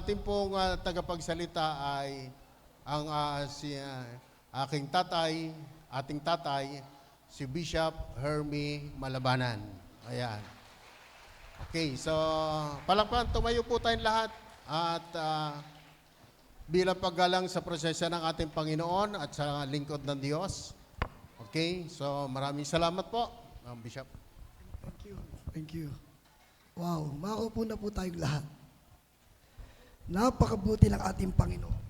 ating pong tagapagsalita ay ang aking ating tatay, si Bishop Hermie Malabanan. Ayan. Okay, so palakpan, tumayo po tayong lahat at bilang paggalang sa prosesya ng ating Panginoon at sa lingkod ng Diyos. Okay, so maraming salamat po, Bishop. Thank you. Thank you. Wow, makaupo na po tayong lahat. Napakabuti ng ating Panginoon.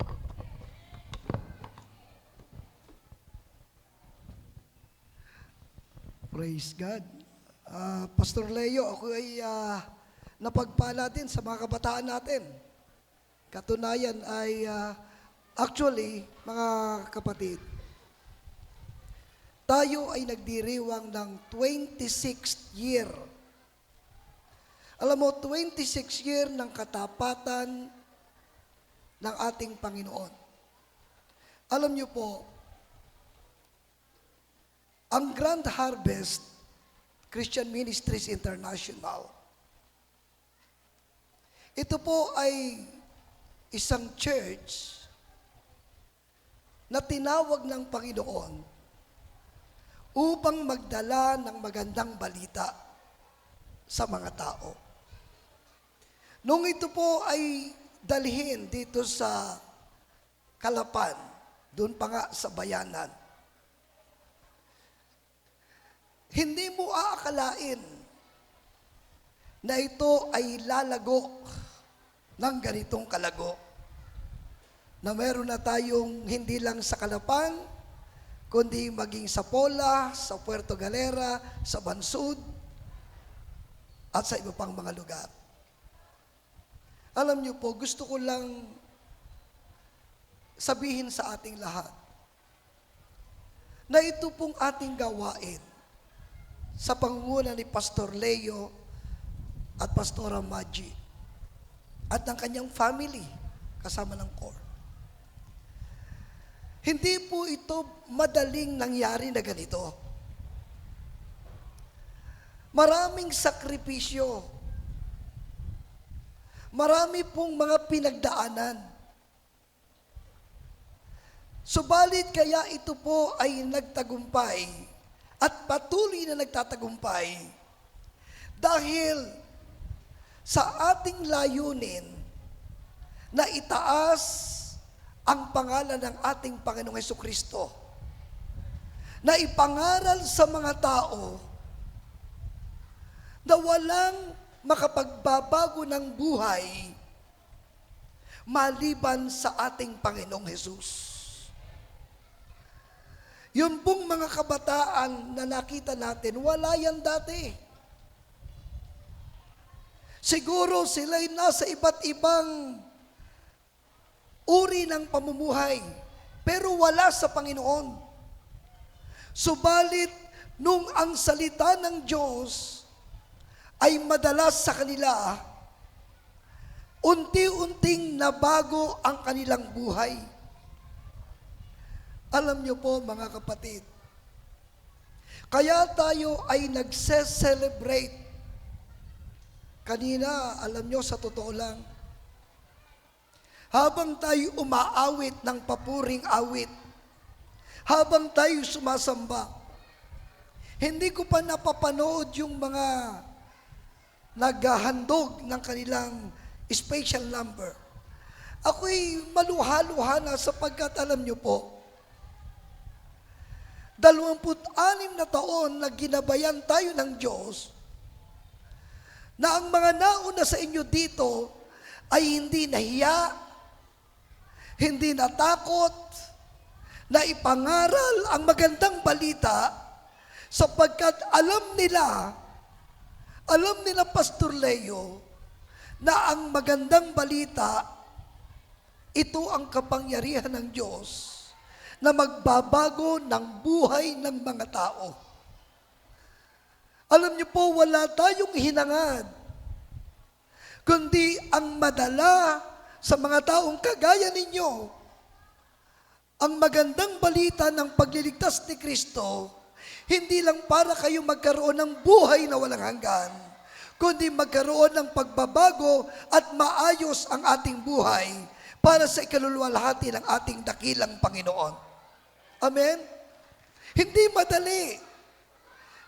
Praise God. Pastor Leo, ako ay napagpala din sa mga kabataan natin. Katunayan ay actually, mga kapatid, tayo ay nagdiriwang ng 26th year. Alam mo, 26 year ng katapatan ng ating Panginoon. Alam niyo po, ang Grand Harvest Christian Ministries International, ito po ay isang church na tinawag ng Panginoon upang magdala ng magandang balita sa mga tao. Nung ito po ay dalhin dito sa Calapan, doon pa nga sa bayanan, hindi mo aakalain na ito ay lalago ng ganitong kalago. Na meron na tayong hindi lang sa Calapan, kundi maging sa Pola, sa Puerto Galera, sa Bansud, at sa iba pang mga lugar. Alam niyo po, gusto ko lang sabihin sa ating lahat na ito pong ating gawain sa pangunguna ni Pastor Leo at Pastora Maggie at ng kanyang family kasama ng core. Hindi po ito madaling nangyari na ganito. Maraming sakripisyo. Marami pong mga pinagdaanan. Subalit kaya ito po ay nagtagumpay at patuloy na nagtatagumpay dahil sa ating layunin na itaas ang pangalan ng ating Panginoong Hesukristo, na ipangaral sa mga tao na walang makapagbabago ng buhay maliban sa ating Panginoong Hesus. Yung pong mga kabataan na nakita natin, wala yan dati. Siguro sila'y nasa iba't ibang uri ng pamumuhay, pero wala sa Panginoon. Subalit, nung ang salita ng Diyos ay madalas sa kanila, unti-unting nabago ang kanilang buhay. Alam niyo po mga kapatid, kaya tayo ay nagse-celebrate. Kanina, alam niyo sa totoo lang, habang tayo umaawit ng papuring awit, habang tayo sumasamba, hindi ko pa napapanood yung mga naghahandog ng kanilang special number. Ako'y maluha-luha na sapagkat alam niyo po, 26 na taon na ginabayan tayo ng Diyos, na ang mga nauna sa inyo dito ay hindi nahiya, hindi natakot, na ipangaral ang magandang balita sapagkat alam nila Pastor Leo, na ang magandang balita, ito ang kapangyarihan ng Diyos na magbabago ng buhay ng mga tao. Alam niyo po, wala tayong hinangad, kundi ang madala sa mga taong kagaya ninyo ang magandang balita ng pagliligtas ni Kristo, hindi lang para kayo magkaroon ng buhay na walang hanggan, kundi magkaroon ng pagbabago at maayos ang ating buhay para sa ikaluluwalhati ng ating dakilang Panginoon. Amen? Hindi madali.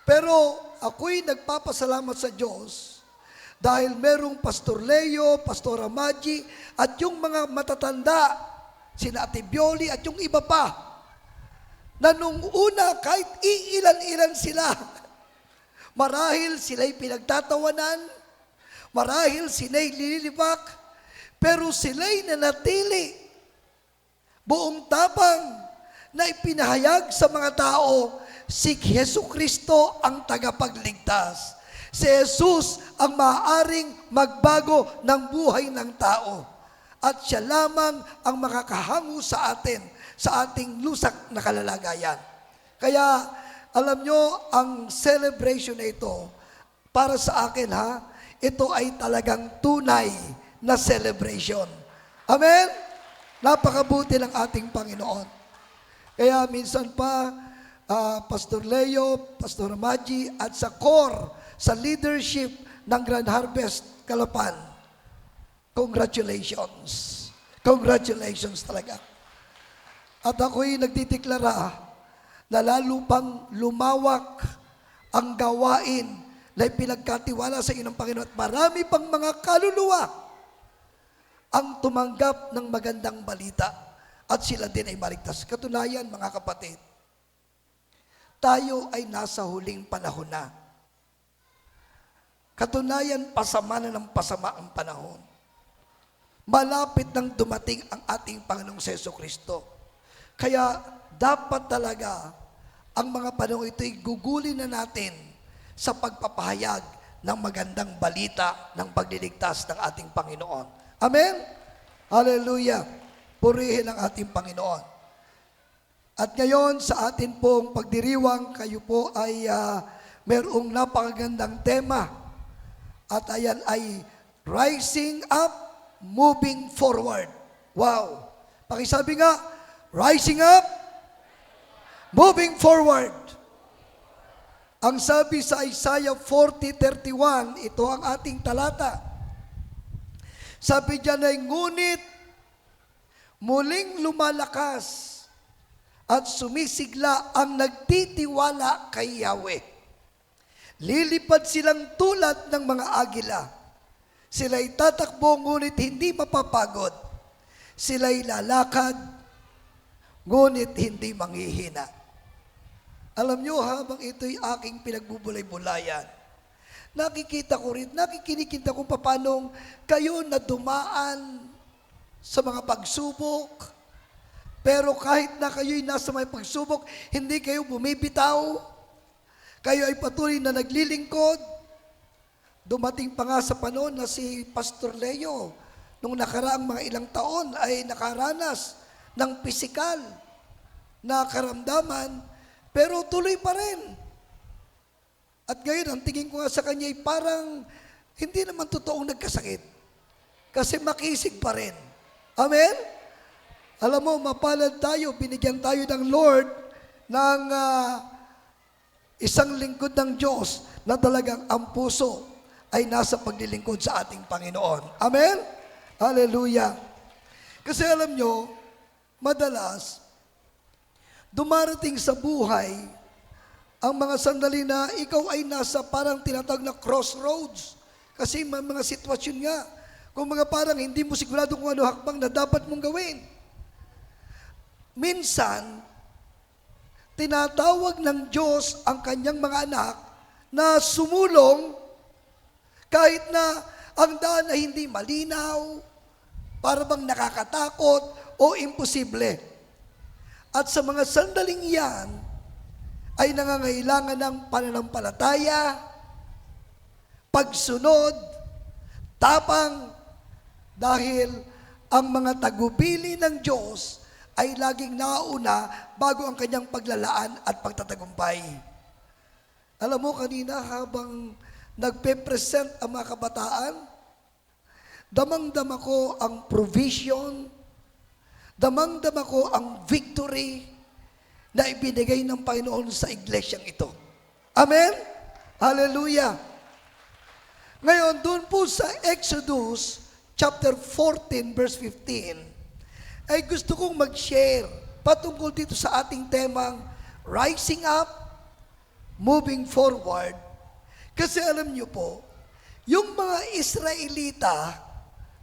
Pero ako'y nagpapasalamat sa Diyos dahil merong Pastor Leo, Pastor Amaji, at yung mga matatanda, sina Ate Bioli at yung iba pa, na nung una kahit iilan-ilan sila, marahil sila'y pinagtatawanan, marahil sila'y lilibak, pero sila'y nanatili, buong tapang na ipinahayag sa mga tao, si Hesus Kristo ang tagapagligtas. Si Jesus ang maaaring magbago ng buhay ng tao. At siya lamang ang makakahango sa atin, sa ating lusak na kalalagayan. Kaya, alam nyo, ang celebration na ito, para sa akin ito ay talagang tunay na celebration. Amen? Napakabuti ng ating Panginoon. Kaya minsan pa, Pastor Leo, Pastor Amaji, at sa core, sa leadership ng Grand Harvest Calapan, congratulations. Congratulations talaga. At ako'y nagtitiklara na lalo pang lumawak ang gawain na ipinagkatiwala sa inyo ng Panginoon at marami pang mga kaluluwa ang tumanggap ng magandang balita at sila din ay maligtas. Katunayan, mga kapatid, tayo ay nasa huling panahon na. Katunayan, pasama na ng pasama ang panahon. Malapit nang dumating ang ating Panginoong Hesus Kristo. Kaya dapat talaga ang mga panahon ito'y gugulin na natin sa pagpapahayag ng magandang balita ng pagliligtas ng ating Panginoon. Amen? Hallelujah! Purihin ang ating Panginoon. At ngayon, sa atin pong pagdiriwang, kayo po ay mayroong napakagandang tema. At ayan ay rising up, moving forward. Wow! Pakisabi nga, rising up, moving forward. Ang sabi sa Isaiah 40:31, ito ang ating talata. Sabi diyan ay, ngunit muling lumalakas at sumisigla ang nagtitiwala kay Yahweh. Lilipad silang tulad ng mga agila. Sila'y tatakbo ngunit hindi mapapagod. Sila'y lalakad ngunit hindi manghihina. Alam nyo, habang ito'y aking pinagbubulay-bulayan, nakikita ko rin, nakikinikinta kung paano kayo na dumaan sa mga pagsubok, pero kahit na kayo'y nasa may pagsubok, hindi kayo bumibitaw. Kayo ay patuloy na naglilingkod. Dumating pa nga sa panahon na si Pastor Leo, nung nakaraang mga ilang taon, ay nakaranas ng pisikal na karamdaman, pero tuloy pa rin. At ngayon, ang tingin ko nga sa kanya ay parang hindi naman totoong nagkasakit. Kasi makisig pa rin. Amen? Alam mo, mapalad tayo, binigyan tayo ng Lord ng isang lingkod ng Diyos na talagang ang puso ay nasa paglilingkod sa ating Panginoon. Amen? Hallelujah. Kasi alam nyo, madalas, dumarating sa buhay ang mga sandali na ikaw ay nasa parang tinatawag na crossroads. Kasi may mga sitwasyon nga, kung mga parang hindi mo sigurado kung ano hakbang na dapat mong gawin. Minsan, tinatawag ng Diyos ang kanyang mga anak na sumulong kahit na ang daan ay hindi malinaw, para bang nakakatakot o imposible. At sa mga sandaling iyan, ay nangangailangan ng pananampalataya, pagsunod, tapang, dahil ang mga tagubili ng Diyos ay laging nauna bago ang kanyang paglalaan at pagtatagumpay. Alam mo, kanina habang nagpe-present ang mga kabataan, damang-dama ko ang provision, damang-dama ko ang victory na ibinigay ng Panginoon sa iglesyang ito. Amen? Hallelujah! Ngayon, doon po sa Exodus chapter 14 verse 15, ay gusto kong mag-share patungkol dito sa ating temang rising up, moving forward. Kasi alam niyo po, yung mga Israelita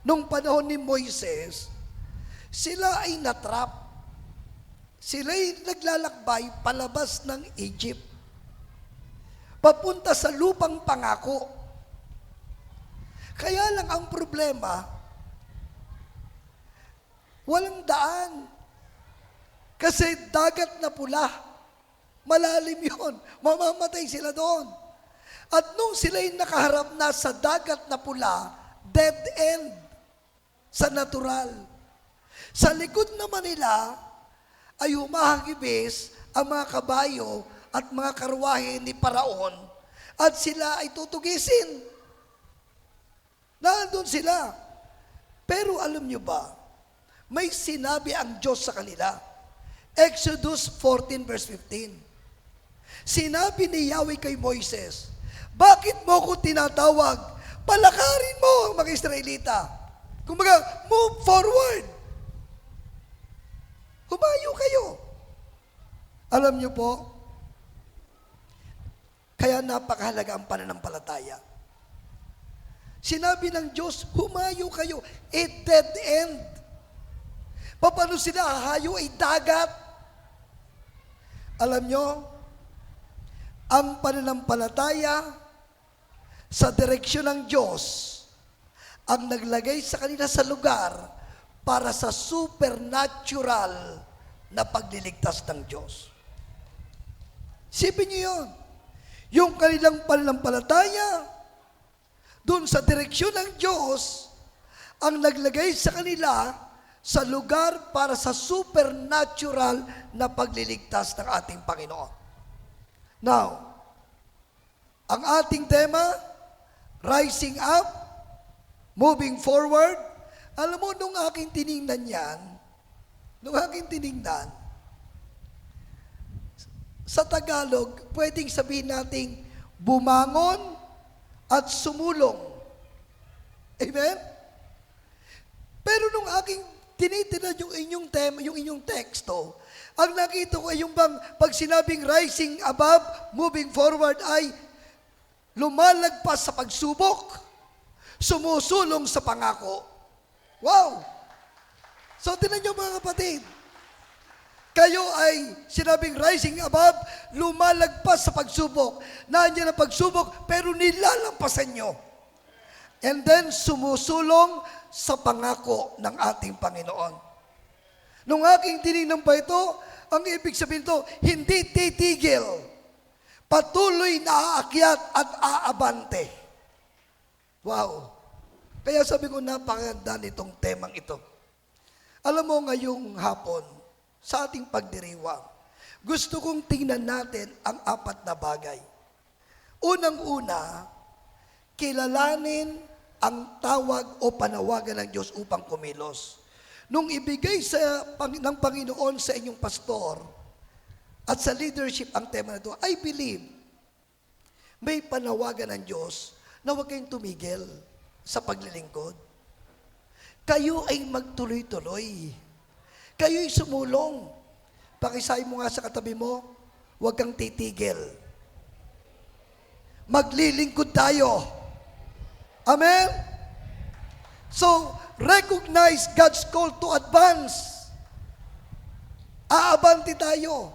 nung panahon ni Moises, sila ay natrap. Sila ay naglalakbay palabas ng Egypt, papunta sa lupang pangako. Kaya lang ang problema, walang daan. Kasi dagat na pula. Malalim yun. Mamamatay sila doon. At nung sila'y nakaharap na sa dagat na pula, dead end sa natural. Sa likod naman nila ay humahagibis ang mga kabayo at mga karwahe ni Paraon at sila ay tutugisin. Nandun sila. Pero alam nyo ba, may sinabi ang Diyos sa kanila. Exodus 14 verse 15. Sinabi ni Yahweh kay Moises, bakit mo ko tinatawag? Palakarin mo ang mga Israelita. Kumbaga, move forward. Humayo kayo. Alam nyo po, kaya napakahalaga ang pananampalataya. Sinabi ng Diyos, humayo kayo. Dead end. Paano sila hahayo? Dagat. Alam nyo, ang pananampalataya sa direksyon ng Diyos ang naglagay sa kanila sa lugar para sa supernatural na pagliligtas ng Diyos. Sipin niyo yun. Yung kanilang pananampalataya doon sa direksyon ng Diyos ang naglagay sa kanila sa lugar para sa supernatural na pagliligtas ng ating Panginoon. Now, ang ating tema, rising up, moving forward. Alam mo, nung aking tiningnan yan, sa Tagalog, pwedeng sabihin nating bumangon at sumulong. Amen? Pero nung aking tinitingnan yung inyong tema, yung inyong teksto, ang nakita ko ay yung bang pag sinabing rising above, moving forward ay lumalagpas sa pagsubok, sumusulong sa pangako. Wow! So, tinan nyo mga kapatid, kayo ay sinabing rising above, lumalagpas sa pagsubok. Nandiyan ang pagsubok, pero nilalampasan nyo. And then, sumusulong sa pangako ng ating Panginoon. Nung aking tinignan pa ito, ang ibig sabihin ito, hindi titigil. Patuloy na aakyat at aabante. Wow! Kaya sabi ko, napakaganda nitong temang ito. Alam mo, ngayong hapon, sa ating pagdiriwang, gusto kong tingnan natin ang 4 na bagay. Unang-una, kilalanin ang tawag o panawagan ng Diyos upang kumilos. Nung ibigay ng Panginoon sa inyong pastor at sa leadership ang tema na ito, I believe may panawagan ng Diyos na huwag kayong tumigil sa paglilingkod. Kayo ay magtuloy-tuloy. Kayo'y sumulong. Pakisabi mo nga sa katabi mo, huwag kang titigil. Maglilingkod tayo. Amen? So, recognize God's call to advance. Aabante tayo.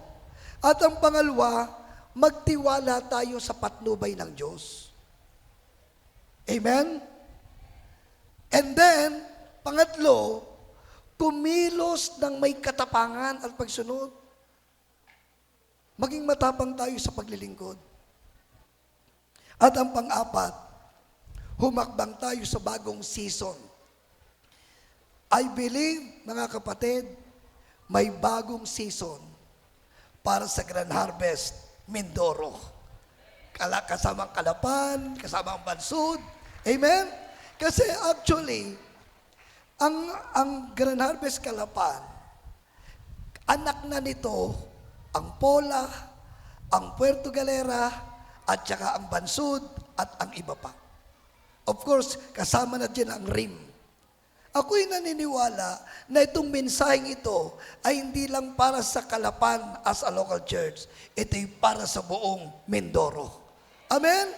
At ang pangalawa, magtiwala tayo sa patnubay ng Diyos. Amen? And then, pangatlo, kumilos ng may katapangan at pagsunod. Maging matapang tayo sa paglilingkod. At ang pang-apat, humakbang tayo sa bagong season. I believe, mga kapatid, may bagong season para sa Grand Harvest, Mindoro. Kasamang Kalapan, kasamang Bansud. Amen? Kasi actually, ang Grand Harvest Kalapan, anak na nito ang Pola, ang Puerto Galera, at saka ang Bansud at ang iba pa. Of course, kasama na dyan ang rim. Ako'y naniniwala na itong mensaheng ito ay hindi lang para sa Calapan as a local church. Ito'y para sa buong Mindoro. Amen?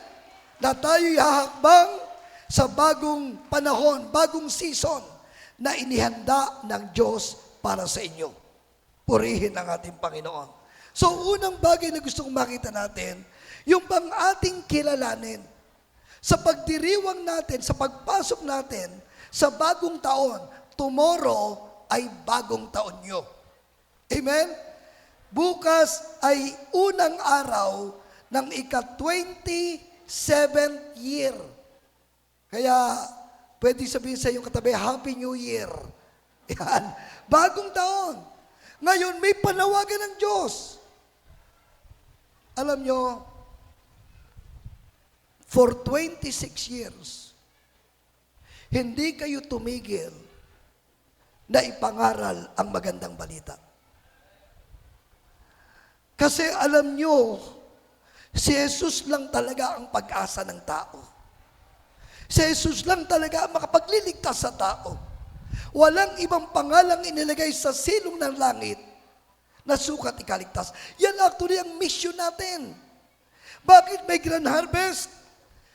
Na tayo'y hahakbang sa bagong panahon, bagong season na inihanda ng Diyos para sa inyo. Purihin ang ating Panginoon. So, unang bagay na gusto kong makita natin, yung bang ating kilalanin sa pagdiriwang natin, sa pagpasok natin sa bagong taon, tomorrow ay bagong taon nyo. Amen? Bukas ay unang araw ng ika-27th year. Kaya, pwede sabihin sa iyong katabi, Happy New Year. Yan. Bagong taon. Ngayon, may panawagan ng Diyos. Alam nyo, for 26 years, hindi kayo tumigil na ipangaral ang magandang balita. Kasi alam nyo, si Jesus lang talaga ang pag-asa ng tao. Si Jesus lang talaga ang makapagliligtas sa tao. Walang ibang pangalang inilagay sa silong ng langit na sukat ikaligtas. Yan actually ang mission natin. Bakit may Grand Harvest?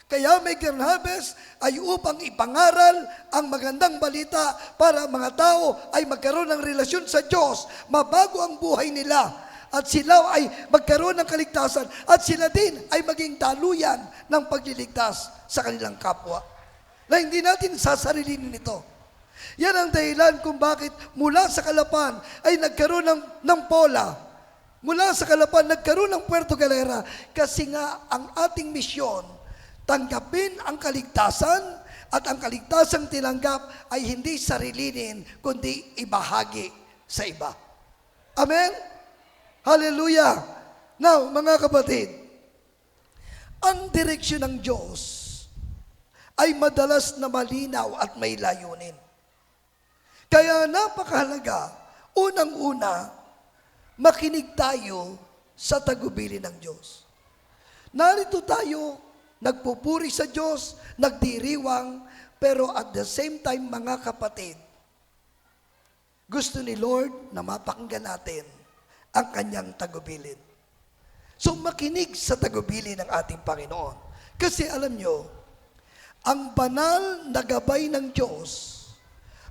Kaya may Grand Harvest ay upang ipangaral ang magandang balita para mga tao ay magkaroon ng relasyon sa Diyos, mabago ang buhay nila, at sila ay magkaroon ng kaligtasan, at sila din ay maging daluyan ng pagliligtas sa kanilang kapwa. Na hindi natin sasarilinin ito. Yan ang dahilan kung bakit mula sa Calapan ay nagkaroon ng Pola. Mula sa Calapan nagkaroon ng Puerto Galera kasi nga ang ating misyon, tanggapin ang kaligtasan, at ang kaligtasang tinanggap ay hindi sarilinin, kundi ibahagi sa iba. Amen? Hallelujah! Now, mga kapatid, ang direksyon ng Diyos ay madalas na malinaw at may layunin. Kaya napakahalaga, unang-una, makinig tayo sa tagubilin ng Diyos. Narito tayo, nagpupuri sa Diyos, nagdiriwang, pero at the same time, mga kapatid, gusto ni Lord na mapakinggan natin ang kanyang tagubilin. So makinig sa tagubilin ng ating Panginoon. Kasi alam nyo, ang banal na gabay ng Diyos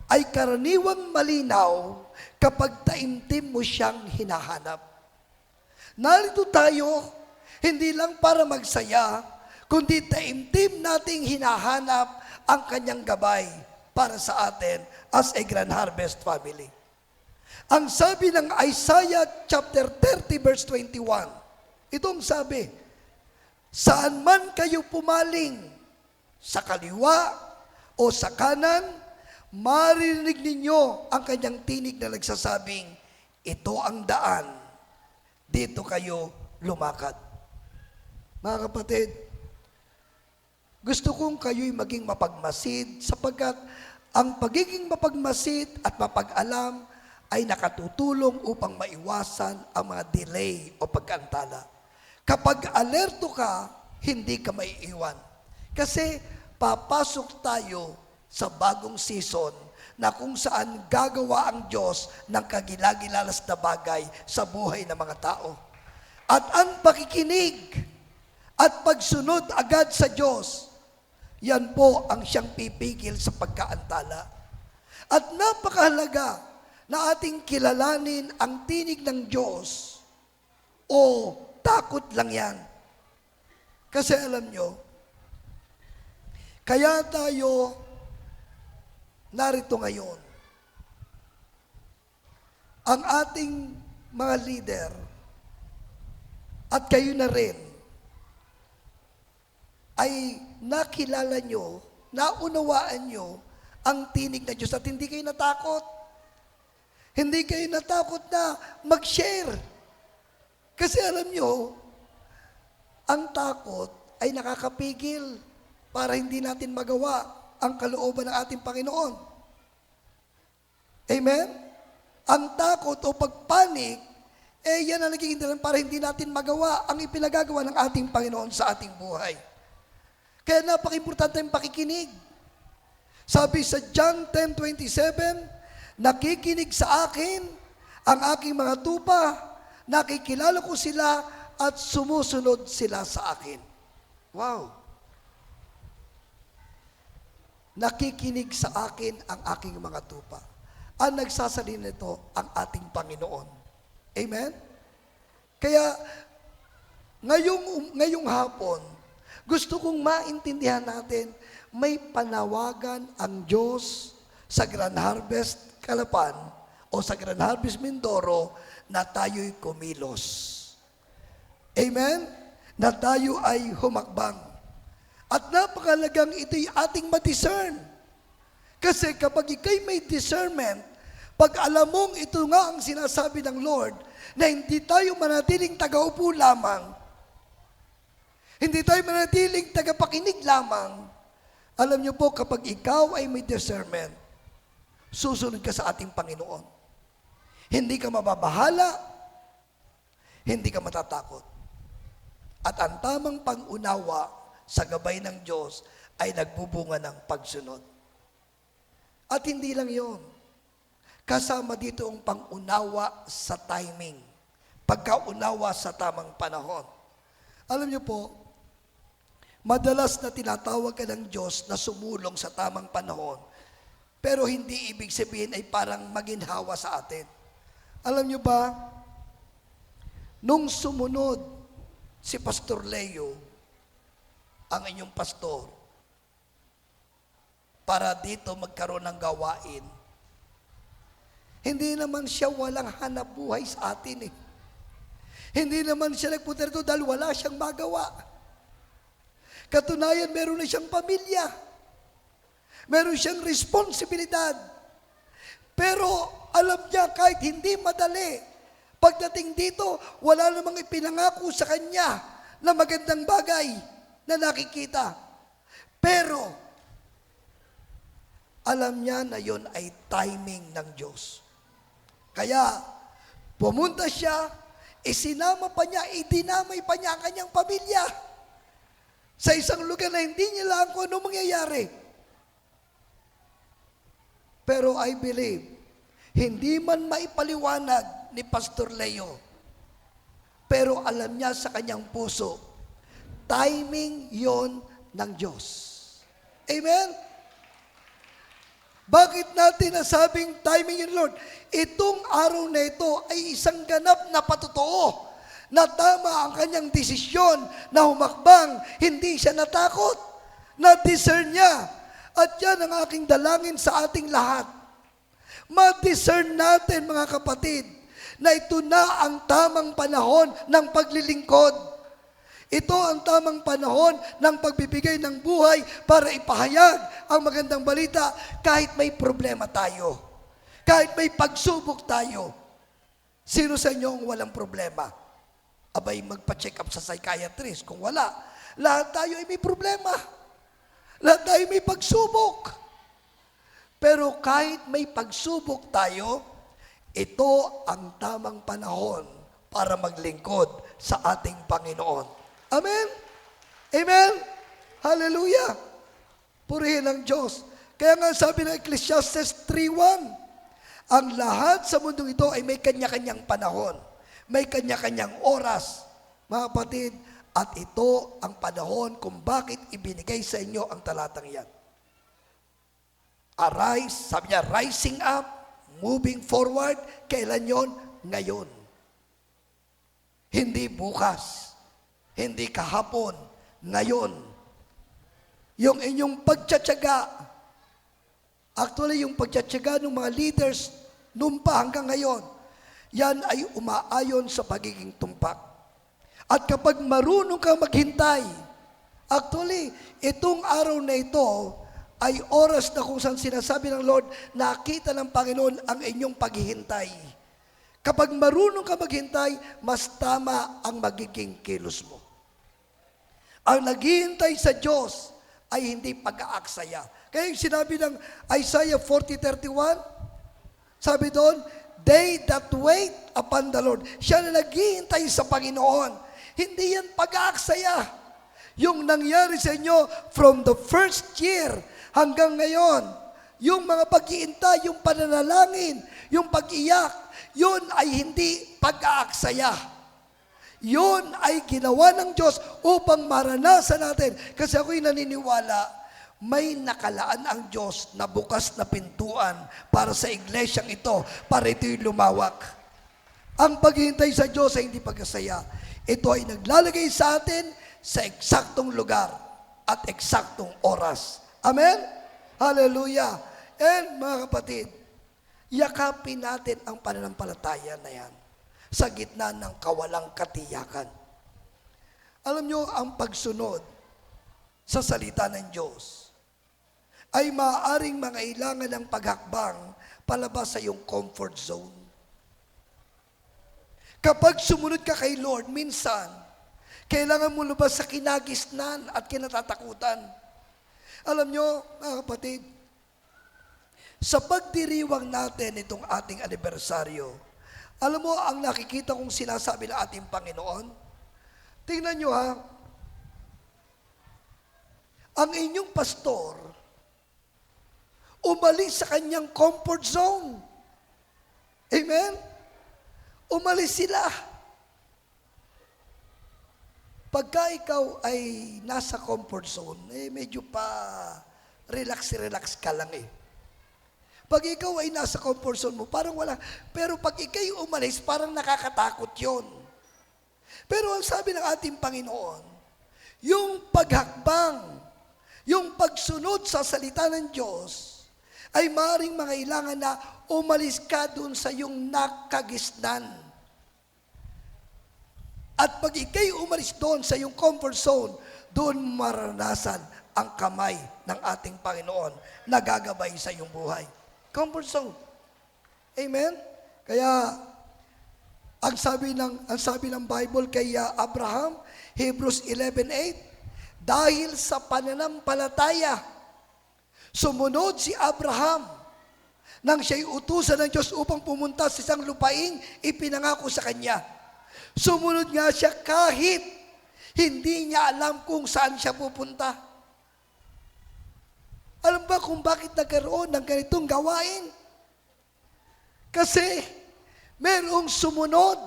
ay karaniwang malinaw kapag taimtim mo siyang hinahanap. Narito tayo, hindi lang para magsaya, kundi taimtim nating hinahanap ang kanyang gabay para sa atin as a Grand Harvest family. Ang sabi ng Isaiah chapter 30 verse 21, itong sabi, saan man kayo pumaling, sa kaliwa o sa kanan, marinig ninyo ang kanyang tinig na nagsasabing, ito ang daan, dito kayo lumakad. Mga kapatid, gusto kong kayo'y maging mapagmasid sapagkat ang pagiging mapagmasid at mapag-alam ay nakatutulong upang maiwasan ang mga delay o pagkaantala. Kapag alerto ka, hindi ka maiiwan. Kasi papasok tayo sa bagong season na kung saan gagawa ang Diyos ng kagilagilalas na bagay sa buhay ng mga tao. At ang pakikinig at pagsunod agad sa Diyos, yan po ang siyang pipigil sa pagkaantala. At napakahalaga na ating kilalanin ang tinig ng Diyos o takot lang yan. Kasi alam nyo, kaya tayo narito ngayon. Ang ating mga leader at kayo na rin ay nakilala nyo, naunawaan nyo ang tinig ng Diyos at hindi kayo natakot. Hindi kayo natakot na mag-share. Kasi alam nyo, ang takot ay nakakapigil para hindi natin magawa ang kalooban ng ating Panginoon. Amen? Ang takot o pagpanik, yan ang nagiging dahilan para hindi natin magawa ang ipinagagawa ng ating Panginoon sa ating buhay. Kaya napaka-importante yung pakikinig. Sabi sa John 10:27, nakikinig sa akin ang aking mga tupa, nakikilala ko sila at sumusunod sila sa akin. Wow! Nakikinig sa akin ang aking mga tupa. Ang nagsasalin nito ang ating Panginoon. Amen? Kaya, ngayong hapon, gusto kong maintindihan natin, may panawagan ang Diyos sa Grand Harvest Calapan o sa Grand Harvest Mindoro na tayo'y kumilos. Amen? Na tayo ay humakbang. At napakalagang ito'y ating ma-discern. Kasi kapag ikay may discernment, pag alam mong ito nga ang sinasabi ng Lord, na hindi tayo manatiling tagaupo lamang, hindi tayo manatiling tagapakinig lamang, alam niyo po, kapag ikaw ay may discernment, susunod ka sa ating Panginoon. Hindi ka mababahala, hindi ka matatakot. At ang tamang pang-unawa sa gabay ng Diyos ay nagbubunga ng pagsunod. At hindi lang yon. Kasama dito ang pang-unawa sa timing. Pagkaunawa sa tamang panahon. Alam niyo po, madalas na tinatawag ka ng Diyos na sumulong sa tamang panahon, pero hindi ibig sabihin ay parang maginhawa sa atin. Alam niyo ba, nung sumunod si Pastor Leo, ang inyong pastor, para dito magkaroon ng gawain, hindi naman siya walang hanap buhay sa atin eh. Hindi naman siya nagpunta rito dahil wala siyang magawa. Katunayan, meron na siyang pamilya. Meron siyang responsibilidad. Pero alam niya kahit hindi madali, pagdating dito, wala namang ipinangako sa kanya na magandang bagay na nakikita. Pero alam niya na yon ay timing ng Diyos. Kaya pumunta siya, isinama pa niya, idinamay pa niya ang kanyang pamilya sa isang lugar na hindi niya alam kung ano mangyayari. Pero I believe, hindi man maipaliwanag ni Pastor Leo, pero alam niya sa kanyang puso, timing yon ng Diyos. Amen? Bakit natin nasabing timing yun, Lord? Itong araw na ito ay isang ganap na patotoo na tama ang kanyang desisyon na humakbang. Hindi siya natakot. Na-discern niya. At yan ang aking dalangin sa ating lahat. Ma-discern natin, mga kapatid, na ito na ang tamang panahon ng paglilingkod. Ito ang tamang panahon ng pagbibigay ng buhay para ipahayag ang magandang balita kahit may problema tayo. Kahit may pagsubok tayo. Sino sa inyo ang walang problema? Abay, magpa-check up sa psychiatrist. Kung wala, lahat tayo ay may problema. Lahat tayo may pagsubok. Pero kahit may pagsubok tayo, ito ang tamang panahon para maglingkod sa ating Panginoon. Amen? Amen? Hallelujah! Purihin ang Diyos. Kaya nga sabi ng Ecclesiastes 3:1, ang lahat sa mundong ito ay may kanya-kanyang panahon. May kanya-kanyang oras. Mga kapatid, at ito ang panahon kung bakit ibinigay sa inyo ang talatang yan. Arise, sabi niya, rising up, moving forward, kailan yon? Ngayon. Hindi bukas. Hindi kahapon, ngayon. Yung inyong pagtsatsaga, actually yung pagtsatsaga ng mga leaders noon pa hanggang ngayon, yan ay umaayon sa pagiging tumpak. At kapag marunong kang maghintay, actually, itong araw na ito ay oras na kung saan sinasabi ng Lord, nakita ng Panginoon ang inyong paghihintay. Kapag marunong ka maghintay, mas tama ang magiging kilos mo. Ang naghihintay sa Diyos ay hindi pag-aaksaya. Kaya yung sinabi ng Isaiah 40:31, sabi doon, they that wait upon the Lord. Siya na naghihintay sa Panginoon. Hindi yan pag-aaksaya. Yung nangyari sa inyo from the first year hanggang ngayon, yung mga pag-iinta, yung pananalangin, yung pag-iyak, yun ay hindi pag-aaksaya. Yun ay ginawa ng Diyos upang maranasan natin. Kasi ako'y naniniwala, may nakalaan ang Diyos na bukas na pintuan para sa iglesyang ito, para ito'y lumawak. Ang paghihintay sa Diyos ay hindi pagkasaya. Ito ay naglalagay sa atin sa eksaktong lugar at eksaktong oras. Amen? Hallelujah! And mga kapatid, yakapin natin ang pananampalataya na yan sa gitna ng kawalang katiyakan. Alam nyo, ang pagsunod sa salita ng Diyos ay maaaring mangailangan ng paghakbang palabas sa iyong comfort zone. Kapag sumunod ka kay Lord, minsan, kailangan mo lumabas sa kinagisnan at kinatatakutan. Alam nyo, mga kapatid, sa pagdiriwang natin itong ating anibersaryo, alam mo, ang nakikita kong sinasabi ng ating Panginoon, tingnan nyo ha, ang inyong pastor, umalis sa kanyang comfort zone. Amen? Umalis sila. Pagka ikaw ay nasa comfort zone, medyo pa relax ka lang eh. Pag ikaw ay nasa comfort zone mo, parang wala. Pero pag ikay umalis, parang nakakatakot yon. Pero ang sabi ng ating Panginoon, yung paghakbang, yung pagsunod sa salita ng Diyos, ay maaaring mangailangan na umalis ka dun sa iyong nakagisnan. At pag ikay umalis doon sa iyong comfort zone, doon maranasan ang kamay ng ating Panginoon na gagabay sa iyong buhay. Comfort zone. Amen? Kaya, ang sabi ng Bible kay Abraham, Hebrews 11:8, dahil sa pananampalataya, sumunod si Abraham nang siya'y utusan ng Diyos upang pumunta sa isang lupaing ipinangako sa kanya. Sumunod nga siya kahit hindi niya alam kung saan siya pupunta. Alam ba kung bakit nagkaroon ng ganitong gawain? Kasi merong sumunod.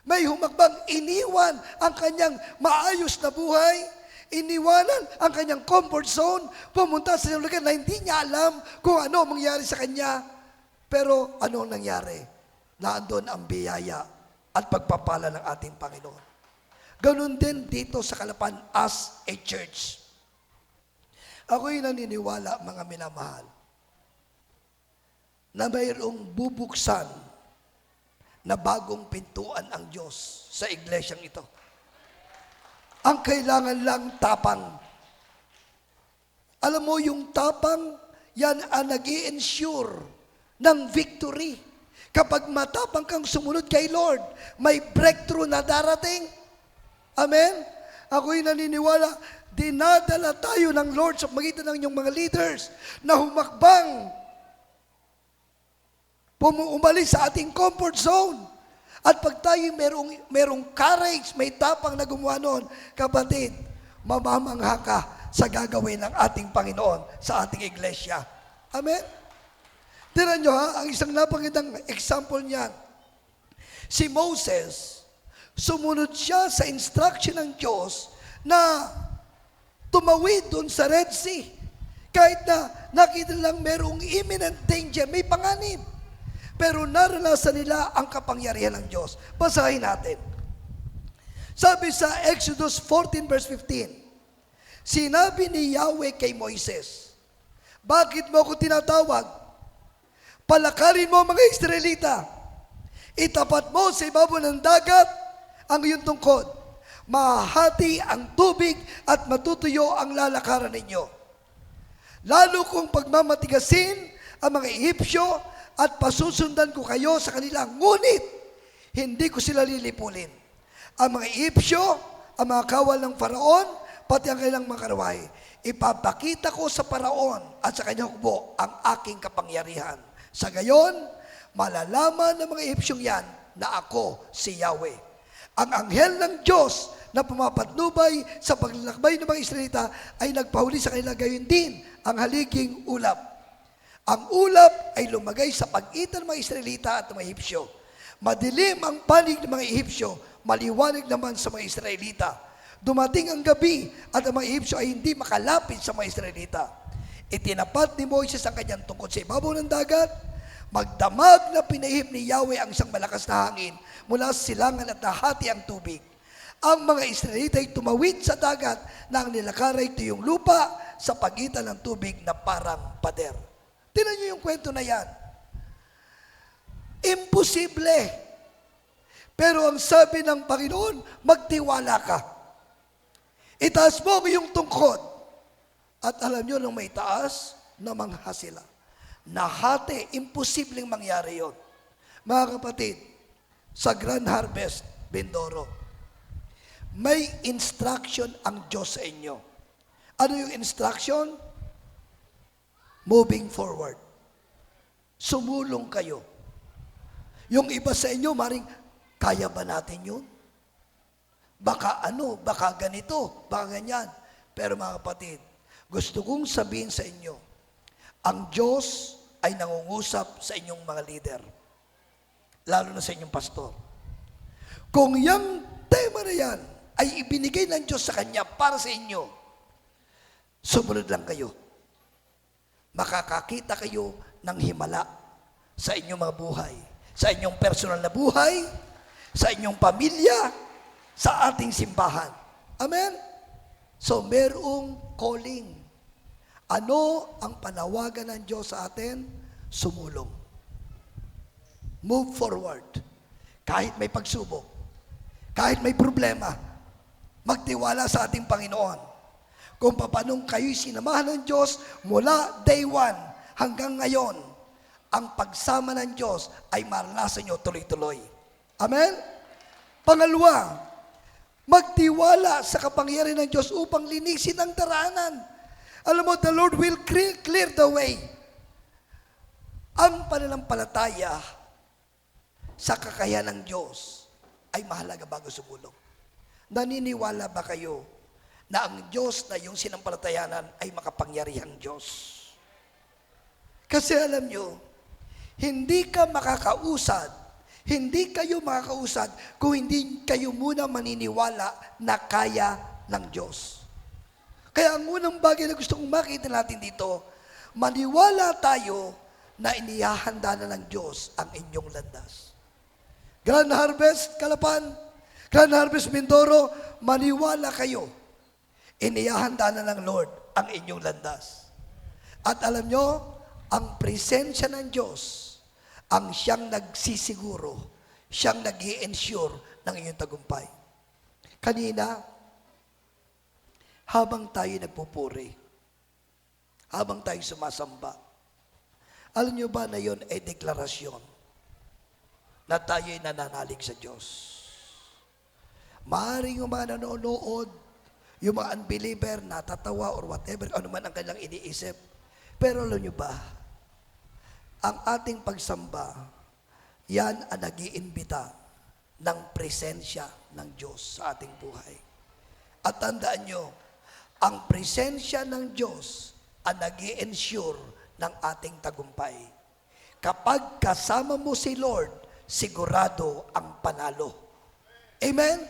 May humakbang iniwan ang kanyang maayos na buhay, iniwanan ang kanyang comfort zone, pumunta sa isang lugar na hindi niya alam kung ano mangyari sa kanya. Pero ano nangyari? Naandun ang biyaya at pagpapala ng ating Panginoon. Ganun din dito sa Kalapan as a church. Ako'y naniniwala, mga minamahal, na mayroong bubuksan na bagong pintuan ang Diyos sa iglesyang ito. Ang kailangan lang tapang. Alam mo, yung tapang, yan ang nag-i-ensure ng victory. Kapag matapang kang sumunod kay Lord, may breakthrough na darating. Amen? Ako'y naniniwala, dinadala tayo ng Lord sa magitan ng inyong mga leaders na humakbang, umalis sa ating comfort zone. At pag tayo merong courage, may tapang na gumawa noon, kapatid, mamamangha ka sa gagawin ng ating Panginoon sa ating iglesia. Amen? Tignan nyo ha, ang isang napakitang example niyan. Si Moses, sumunod siya sa instruction ng Diyos na tumawid doon sa Red Sea. Kahit na nakita lang merong imminent danger, may panganib. Pero naranasan nila ang kapangyarihan ng Diyos. Basahin natin. Sabi sa Exodus 14 verse 15, sinabi ni Yahweh kay Moises, bakit mo ako tinatawag? Palakarin mo mga Israelita. Itapat mo sa ibabaw ng dagat ang iyong tungkod. Mahati ang tubig at matutuyo ang lalakaran ninyo. Lalo kung pagmamatigasin ang mga Ehipsyo at pasusundan ko kayo sa kanila. Ngunit, hindi ko sila lilipulin. Ang mga Ehipsyo, ang mga kawal ng Faraon, pati ang kanilang mga karawahe. Ipapakita ko sa Faraon at sa kanyang hukbo ang aking kapangyarihan. Sa gayon, malalaman ng mga Ehipsyong yan na ako si Yahweh. Ang anghel ng Diyos na pumapatnubay sa paglalakbay ng mga Israelita ay nagpahuli sa kanila, gayon din ang haliging ulap. Ang ulap ay lumagay sa pagitan ng mga Israelita at mga Ehipsyo. Madilim ang panig ng mga Ehipsyo, maliwanag naman sa mga Israelita. Dumating ang gabi at ang mga Ehipsyo ay hindi makalapit sa mga Israelita. Itinapat ni Moises ang kanyang tungkod sa ibabaw ng dagat. Magdamag na pinahip ni Yahweh ang isang malakas na hangin mula sa silangan at nahati ang tubig. Ang mga Israelita ay tumawid sa dagat na ang nilakaray ito yung lupa sa pagitan ng tubig na parang pader. Tingnan niyo yung kwento na yan. Imposible. Pero ang sabi ng Panginoon, magtiwala ka. Itaas mo ang iyong tungkod. At alam niyo, nung may taas, namangha sila. Nahati, imposibleng mangyari yon. Mga kapatid, sa Grand Harvest, Mindoro, may instruction ang Diyos sa inyo. Ano yung instruction? Moving forward. Sumulong kayo. Yung iba sa inyo, maring, kaya ba natin yun? Baka baka ganito, baka ganyan. Pero mga kapatid, gusto kong sabihin sa inyo, ang Diyos ay nangungusap sa inyong mga leader. Lalo na sa inyong pastor. Kung yung tema na yan ay ibinigay ng Diyos sa Kanya para sa inyo, sumunod lang kayo. Makakakita kayo ng himala sa inyong mga buhay, sa inyong personal na buhay, sa inyong pamilya, sa ating simbahan. Amen? So, merong calling. Ano ang panawagan ng Diyos sa atin? Sumulong. Move forward. Kahit may pagsubok, kahit may problema, magtiwala sa ating Panginoon. Kung paanong kayo'y sinamahan ng Diyos mula day 1 hanggang ngayon, ang pagsama ng Diyos ay maranasan nyo tuloy-tuloy. Amen? Pangalawa, magtiwala sa kapangyarihan ng Diyos upang linisin ang daraanan. Alam mo, the Lord will clear the way. Ang pananampalataya sa kakayahan ng Diyos ay mahalaga bago sumulong. Naniniwala ba kayo na ang Diyos na yung sinampalatayanan ay makapangyarihang Diyos? Kasi alam nyo, hindi ka makakausad, hindi kayo makakausad kung hindi kayo muna maniniwala na kaya ng Diyos. Kaya ang unang bagay na gusto kong makita natin dito, maniwala tayo na inihahanda na ng Diyos ang inyong landas. Grand Harvest, Calapan, Grand Harvest, Mindoro, maniwala kayo. Inihahanda na ng Lord ang inyong landas. At alam nyo, ang presensya ng Diyos, ang siyang nagsisiguro, siyang nag-i-ensure ng inyong tagumpay. Kanina, habang tayo nagpupuri, habang tayo sumasamba, alam nyo ba na yun ay deklarasyon na tayo ay nananalig sa Diyos? Maaaring yung mga nanonood, yung mga unbeliever, natatawa or whatever, ano man ang kanilang iniisip. Pero alam nyo ba, ang ating pagsamba, yan ang nag-iimbita ng presensya ng Diyos sa ating buhay. At tandaan nyo, ang presensya ng Diyos ang nag-i-ensure ng ating tagumpay. Kapag kasama mo si Lord, sigurado ang panalo. Amen?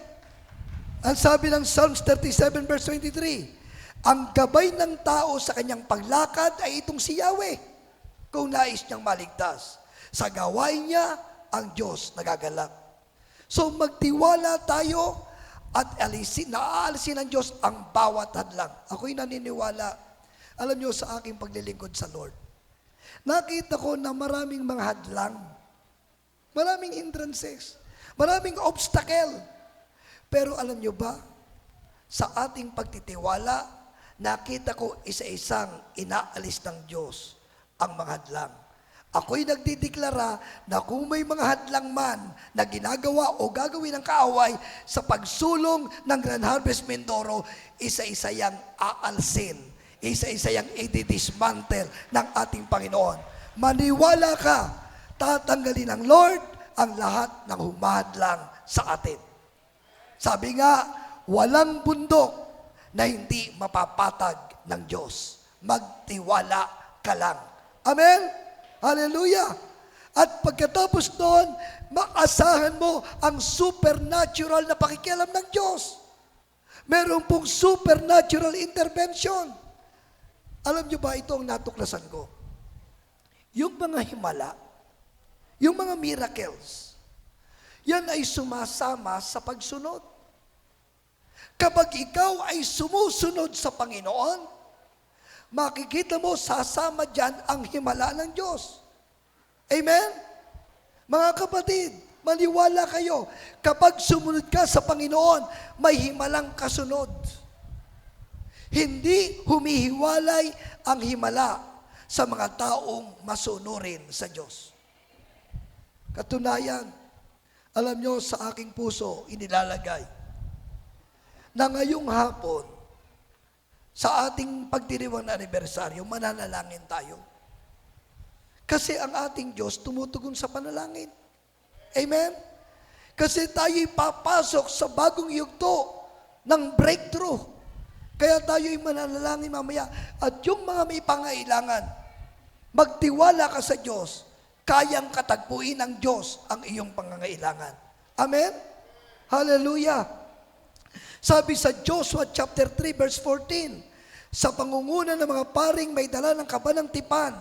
Ang sabi ng Psalms 37 verse 23, ang gabay ng tao sa kanyang paglakad ay itong si Yahweh, kung nais niyang maligtas. Sa gawain niya, ang Diyos nagagalak. So magtiwala tayo at naaalisin ng Diyos ang bawat hadlang. Ako'y naniniwala, alam niyo, sa aking paglilingkod sa Lord, nakita ko na maraming mga hadlang, maraming hindrances, maraming obstacle. Pero alam niyo ba, sa ating pagtitiwala, nakita ko isa-isang inaalis ng Diyos ang mga hadlang. Ako'y nagdideklara na kung may mga hadlang man na ginagawa o gagawin ng kaaway sa pagsulong ng Grand Harvest Mindoro, isa-isa yang aalsin, isa-isa yang i-dismantle ng ating Panginoon. Maniwala ka, tatanggalin ng Lord ang lahat ng humahadlang sa atin. Sabi nga, walang bundok na hindi mapapatag ng Diyos. Magtiwala ka lang. Amen? Hallelujah! At pagkatapos doon, maasahan mo ang supernatural na pakikialam ng Diyos. Meron pong supernatural intervention. Alam niyo ba, ito ang natuklasan ko. Yung mga himala, yung mga miracles, yan ay sumasama sa pagsunod. Kapag ikaw ay sumusunod sa Panginoon, makikita mo sasama dyan ang himala ng Diyos. Amen? Mga kapatid, maniwala kayo, kapag sumunod ka sa Panginoon, may himalang kasunod. Hindi humihiwalay ang himala sa mga taong masunurin sa Diyos. Katunayan, alam nyo, sa aking puso, inilalagay na ngayong hapon, sa ating pagdiriwang na anibersaryo, mananalangin tayo. Kasi ang ating Diyos tumutugon sa panalangin. Amen? Kasi tayo'y papasok sa bagong yugto ng breakthrough. Kaya tayo'y mananalangin mamaya. At yung mga may pangailangan, magtiwala ka sa Diyos, kayang katagpuin ng Diyos ang iyong pangangailangan. Amen? Hallelujah! Sabi sa Joshua chapter 3 verse 14, sa pangunguna ng mga paring may dala ng kaba ng tipan,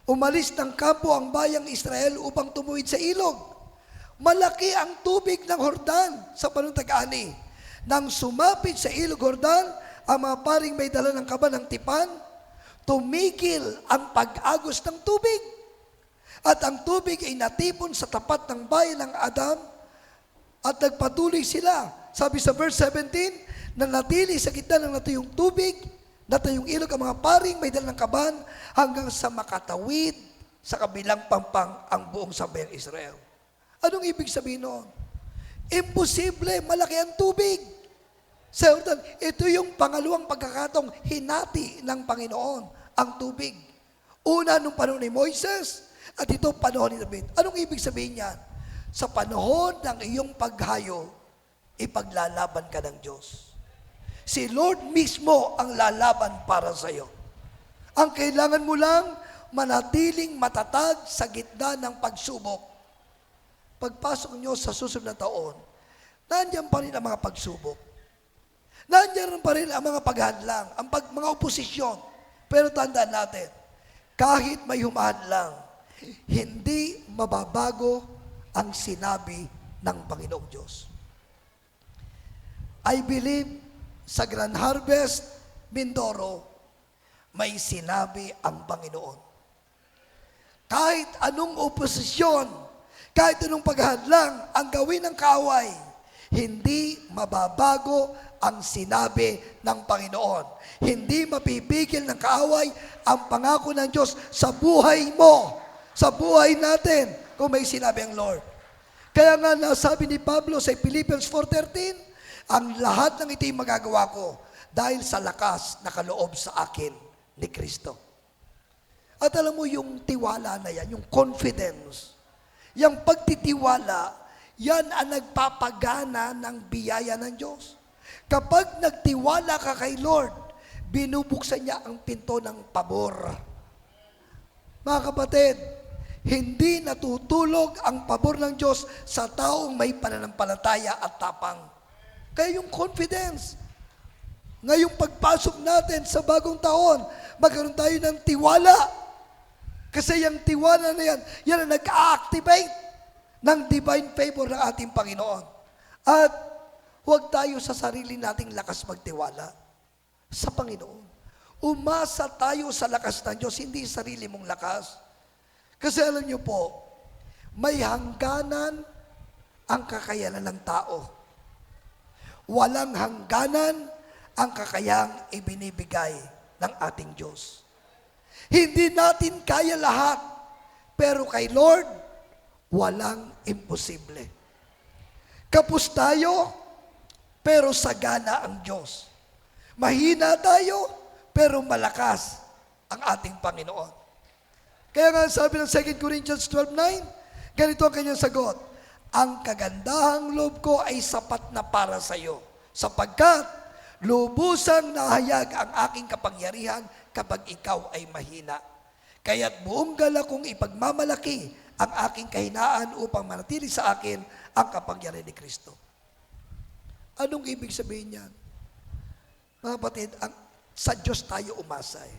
umalis ng kampo ang bayang Israel upang tumuwid sa ilog. Malaki ang tubig ng Jordan sa panahon tag-ani. Nang sumapit sa ilog Jordan, ang mga paring may dala ng kaba ng tipan, tumigil ang pag-agos ng tubig. At ang tubig ay natipon sa tapat ng bayan ng Adam at nagpatuloy sila. Sabi sa verse 17, nanatili sa gitna ng natuyong tubig, natuyong ilog ang mga paring may dala ng kaban hanggang sa makatawid sa kabilang pampang ang buong sambayang Israel. Anong ibig sabihin noon? Imposible, malaki ang tubig. Sa Jordan, ito yung pangalawang pagkakataong hinati ng Panginoon ang tubig. Una, nung panahon ni Moises, at ito panahon ni David. Anong ibig sabihin niyan? Sa panahon ng iyong paghayo, ipaglalaban ka ng Diyos. Si Lord mismo ang lalaban para sa iyo. Ang kailangan mo lang, manatiling matatag sa gitna ng pagsubok. Pagpasok niyo sa susunod na taon, nandiyan pa rin ang mga pagsubok. Nandiyan pa rin ang mga paghadlang, ang mga oposisyon. Pero tandaan natin, kahit may humahadlang, hindi mababago ang sinabi ng Panginoong Diyos. I believe sa Grand Harvest, Mindoro, may sinabi ang Panginoon. Kahit anong oposisyon, kahit anong paghadlang ang gawin ng kaaway, hindi mababago ang sinabi ng Panginoon. Hindi mapipigil ng kaaway ang pangako ng Diyos sa buhay mo, sa buhay natin, kung may sinabi ang Lord. Kaya nga nasabi ni Pablo sa Philippians 4:13, ang lahat ng ito'y magagawa ko dahil sa lakas na kaloob sa akin ni Kristo. At alam mo yung tiwala na yan, yung confidence, yung pagtitiwala, yan ang nagpapagana ng biyaya ng Diyos. Kapag nagtiwala ka kay Lord, binubuksan niya ang pinto ng pabor. Mga kapatid, hindi natutulog ang pabor ng Diyos sa taong may pananampalataya at tapang. Kaya yung confidence, ngayong pagpasok natin sa bagong taon, magkaroon tayo ng tiwala. Kasi yung tiwala na yan, yan ang nag-activate ng divine favor ng ating Panginoon. At huwag tayo sa sarili nating lakas magtiwala sa Panginoon. Umasa tayo sa lakas ng Diyos, hindi sarili mong lakas. Kasi alam niyo po, may hangganan ang kakayanan ng tao. Walang hangganan ang kakayang ibinibigay ng ating Diyos. Hindi natin kaya lahat, pero kay Lord, walang imposible. Kapos tayo, pero sagana ang Diyos. Mahina tayo, pero malakas ang ating Panginoon. Kaya nga sabi ng 2 Corinthians 12:9, ganito ang kanyang sagot, ang kagandahang loob ko ay sapat na para sa iyo, sapagkat lubusang nahayag ang aking kapangyarihan kapag ikaw ay mahina. Kaya't buong galak kong ipagmamalaki ang aking kahinaan upang manatili sa akin ang kapangyarihan ni Kristo. Anong ibig sabihin niyan? Mga kapatid, sa Diyos tayo umasa eh.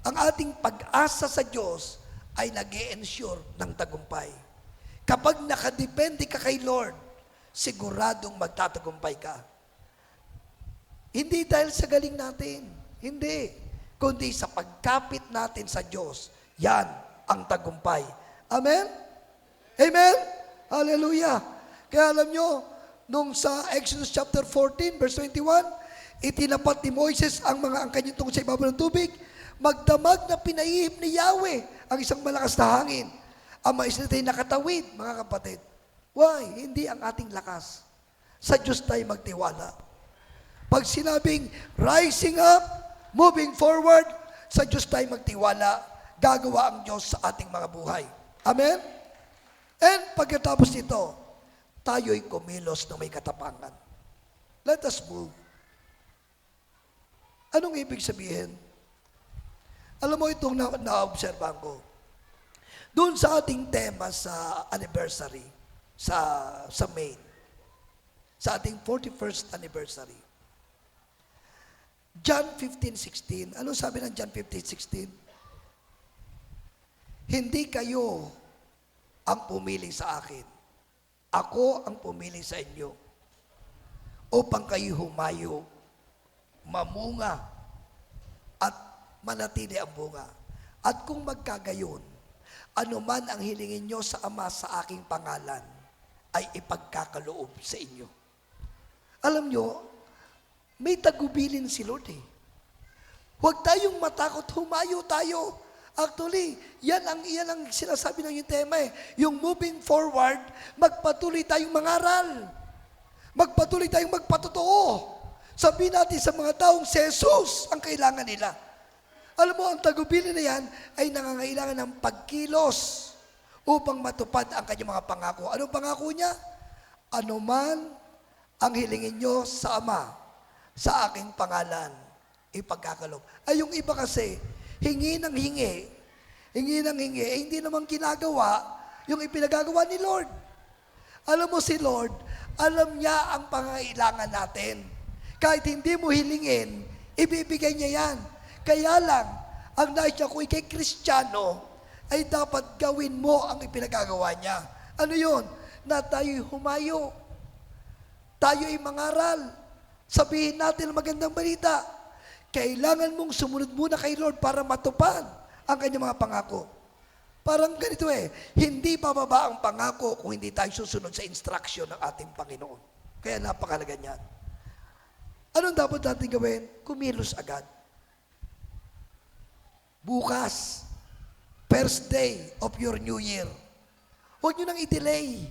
Ang ating pag-asa sa Diyos ay nag-e-ensure ng tagumpay. Kapag nakadepende ka kay Lord, siguradong magtatagumpay ka. Hindi dahil sa galing natin, hindi, kundi sa pagkapit natin sa Diyos, yan ang tagumpay. Amen? Amen? Hallelujah! Kaya alam nyo, nung sa Exodus chapter 14, verse 21, itinapat ni Moises ang kanyang tungkol sa ibabaw ng tubig, magdamag na pinaihip ni Yahweh ang isang malakas na hangin. Ang mga Israelita ay nakatawid, mga kapatid. Why? Hindi ang ating lakas. Sa Diyos tayo magtiwala. Pag sinabing rising up, moving forward, sa Diyos tayo magtiwala, gagawa ang Diyos sa ating mga buhay. Amen? And pagkatapos nito, tayo'y kumilos na may katapangan. Let us move. Anong ibig sabihin? Alam mo itong na-observan ko. Doon sa ating tema sa anniversary, sa May, sa ating 41st anniversary, John 15:16. Ano sabi ng John 15:16? Hindi kayo ang pumili sa akin. Ako ang pumili sa inyo upang kayo humayo, mamunga, at manatili ang bunga. At kung magkagayon, anuman ang hilingin nyo sa Ama sa aking pangalan, ay ipagkakaloob sa inyo. Alam nyo, may tagubilin si Lord eh. Huwag tayong matakot, humayo tayo. Actually, yan ang sinasabi ng yung tema eh. Yung moving forward, magpatuloy tayong mangaral. Magpatuloy tayong magpatotoo. Sabihin natin sa mga taong si Jesus ang kailangan nila. Alam mo, ang tagubilin na yan ay nangangailangan ng pagkilos upang matupad ang kanyang mga pangako. Anong pangako niya? Ano man ang hilingin nyo sa Ama, sa aking pangalan, ipagkakaloob. Ay, yung iba kasi, hingi ng hingi, hindi naman ginagawa yung ipinagagawa ni Lord. Alam mo si Lord, alam niya ang pangailangan natin. Kahit hindi mo hilingin, ibibigay niya yan. Kaya lang, ang nais niya kung ikay Kristiyano, ay dapat gawin mo ang ipinagagawa niya. Ano yun? Na tayo'y humayo. Tayo'y mangaral. Sabihin natin ang magandang balita. Kailangan mong sumunod muna kay Lord para matupad ang kanyang mga pangako. Parang ganito eh, hindi bababa ang pangako kung hindi tayo susunod sa instruction ng ating Panginoon. Kaya napakalaga niyan. Anong dapat natin gawin? Kumilos agad. Bukas, first day of your new year, huwag nyo nang i-delay.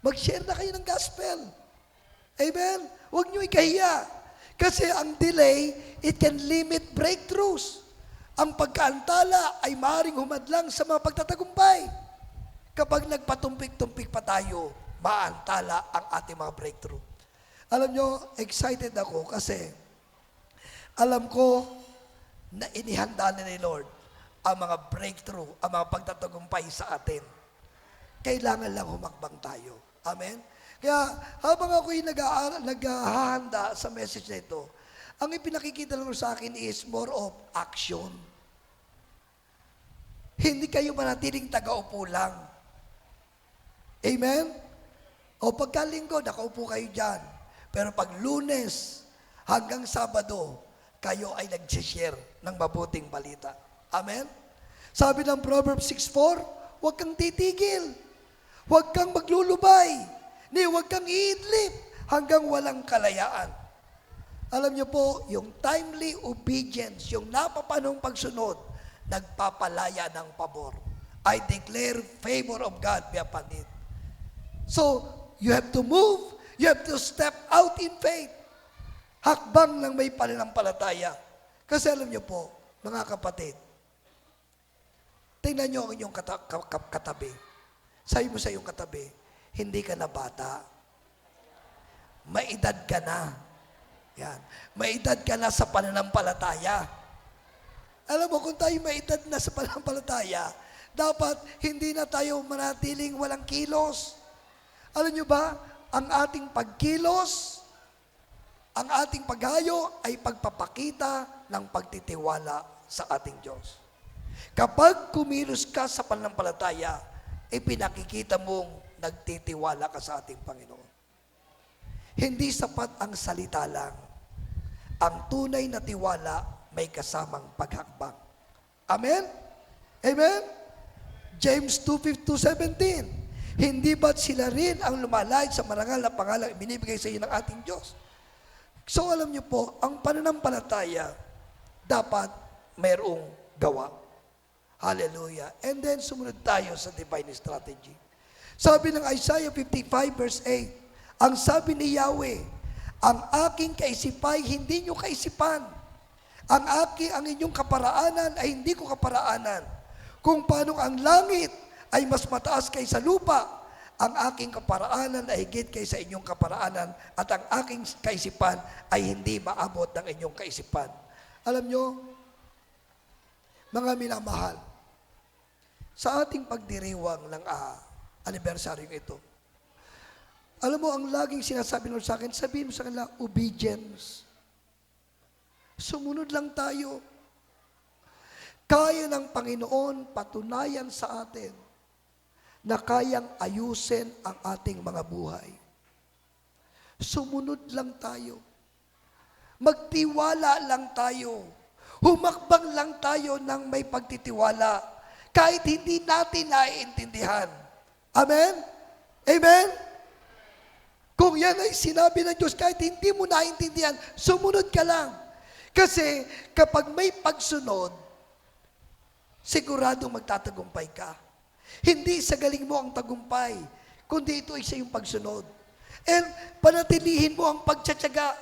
Mag-share na kayo ng gospel. Amen? Huwag nyo ikahiya. Kasi ang delay, it can limit breakthroughs. Ang pagkaantala ay maaaring humadlang sa mga pagtatagumpay. Kapag nagpatumpik-tumpik pa tayo, maantala ang ating mga breakthrough. Alam nyo, excited ako kasi alam ko na inihanda na ni Lord ang mga breakthrough, ang mga pagtatagumpay sa atin. Kailangan lang humakbang tayo. Amen? Kaya habang ako'y naghahanda sa message na ito, ang ipinakikita lang sa akin is more of action. Hindi kayo manatiling taga-upo lang. Amen? O pagkalinggo, nakaupo kayo dyan. Pero pag Lunes hanggang Sabado, kayo ay nag-share ng mabuting balita. Amen? Sabi ng Proverbs 6:4, huwag kang titigil. Huwag kang maglulubay. Huwag kang iidlip hanggang walang kalayaan. Alam niyo po, yung timely obedience, yung napapanong pagsunod, nagpapalaya ng pabor. I declare favor of God be upon it. So, you have to move. You have to step out in faith. Hakbang ng may pananampalataya. Kasi alam niyo po, mga kapatid, tingnan niyo ang inyong katabi. Sabi mo sa iyong katabi, hindi ka na bata. May edad ka na. Yan. May edad ka na sa pananampalataya. Alam mo, kung tayo may edad na sa pananampalataya, dapat hindi na tayo manatiling walang kilos. Alam nyo ba, ang ating pagkilos, ang ating paghayo ay pagpapakita ng pagtitiwala sa ating Diyos. Kapag kumilos ka sa pananampalataya, ipinakikita mong nagtitiwala ka sa ating Panginoon. Hindi sapat ang salita lang. Ang tunay na tiwala may kasamang paghakbang. Amen? Amen? James 2:17. Hindi ba't sila rin ang lumalahit sa marangal na pangalang binibigay sa iyo ng ating Diyos? So alam niyo po, ang pananampalataya dapat mayroong gawa. Hallelujah. And then sumunod tayo sa divine strategy. Sabi ng Isaiah 55:8, ang sabi ni Yahweh, ang aking kaisipay hindi nyo kaisipan. Ang inyong kaparaanan ay hindi ko kaparaanan. Kung paano ang langit ay mas mataas kaysa lupa, ang aking kaparaanan ay higit kaysa inyong kaparaanan, at ang aking kaisipan ay hindi maabot ng inyong kaisipan. Alam nyo, mga minamahal, sa ating pagdiriwang ng anibersaryong ito, alam mo, ang laging sinasabi nyo sa akin, sabihin mo sa kanila, obedience. Sumunod lang tayo. Kaya ng Panginoon patunayan sa atin na kayang ayusin ang ating mga buhay. Sumunod lang tayo. Magtiwala lang tayo. Humakbang lang tayo ng may pagtitiwala kahit hindi natin naiintindihan. Amen? Amen? Kung yan ay sinabi ng Diyos, kahit hindi mo naiintindihan, sumunod ka lang. Kasi kapag may pagsunod, siguradong magtatagumpay ka. Hindi sa galing mo ang tagumpay, kundi ito ay sa iyong pagsunod. And panatilihin mo ang pagtsatsaga.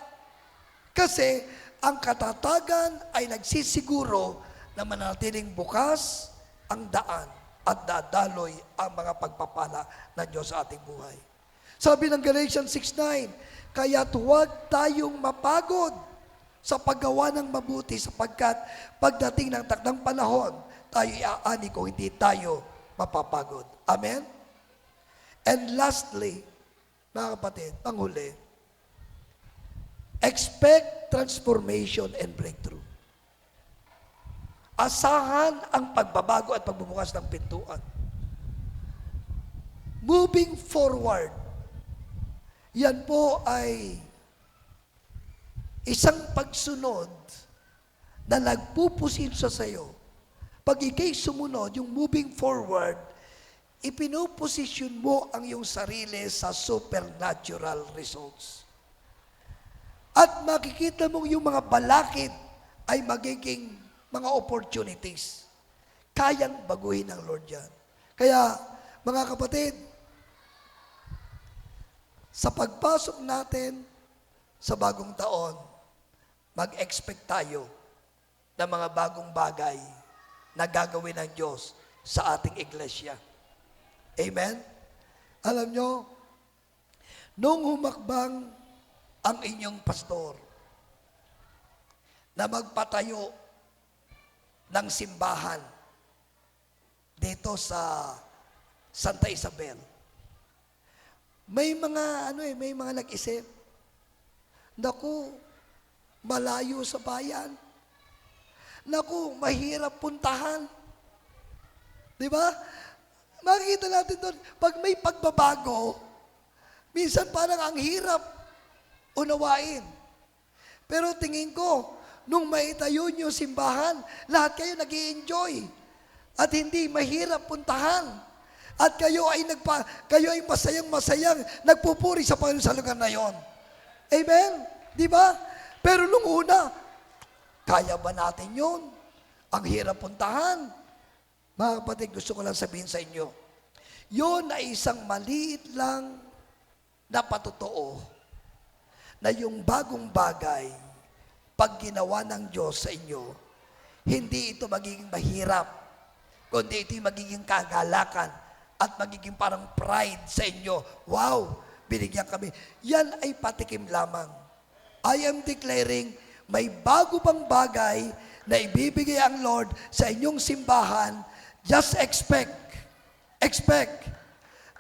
Kasi ang katatagan ay nagsisiguro na manatiling bukas ang daan at dadaloy ang mga pagpapala ng Diyos sa ating buhay. Sabi ng Galatians 6:9, kaya't huwag tayong mapagod sa paggawa ng mabuti sapagkat pagdating ng takdang panahon, tayo iaani kung hindi tayo mapapagod. Amen? And lastly, mga kapatid, panghuli, expect transformation and breakthrough. Asahan ang pagbabago at pagbubukas ng pintuan. Moving forward, yan po ay isang pagsunod na nagpupusin sa sayo. Pag ikay sumunod, yung moving forward, ipinuposisyon mo ang iyong sarili sa supernatural results. At makikita mo yung mga balakid ay magiging mga opportunities. Kayang baguhin ng Lord yan. Kaya, mga kapatid, sa pagpasok natin sa bagong taon, mag-expect tayo ng mga bagong bagay na gagawin ng Diyos sa ating iglesia. Amen? Alam nyo, nung humakbang ang inyong pastor na magpatayo ng simbahan dito sa Santa Isabel, may mga nag-isip, naku, malayo sa bayan. Naku, mahirap puntahan. Di ba? Makikita natin doon, pag may pagbabago, minsan parang ang hirap unawain. Pero tingin ko, nung maitayo niyo simbahan, lahat kayo nag-i-enjoy. At hindi mahirap puntahan. At kayo ay masayang-masayang nagpupuri sa Panginoon sa lugar na yon. Amen? Di ba? Pero nung una, kaya ba natin yun? Ang hirap puntahan. Mga kapatid, gusto ko lang sabihin sa inyo, yun ay isang maliit lang na patotoo na yung bagong bagay, pag ginawa ng Diyos sa inyo, hindi ito magiging mahirap, kundi ito yung magiging kagalakan at magiging parang pride sa inyo. Wow, binigyan kami. Yan ay patikim lamang. I am declaring, may bago pang bagay na ibibigay ang Lord sa inyong simbahan. Just expect. Expect.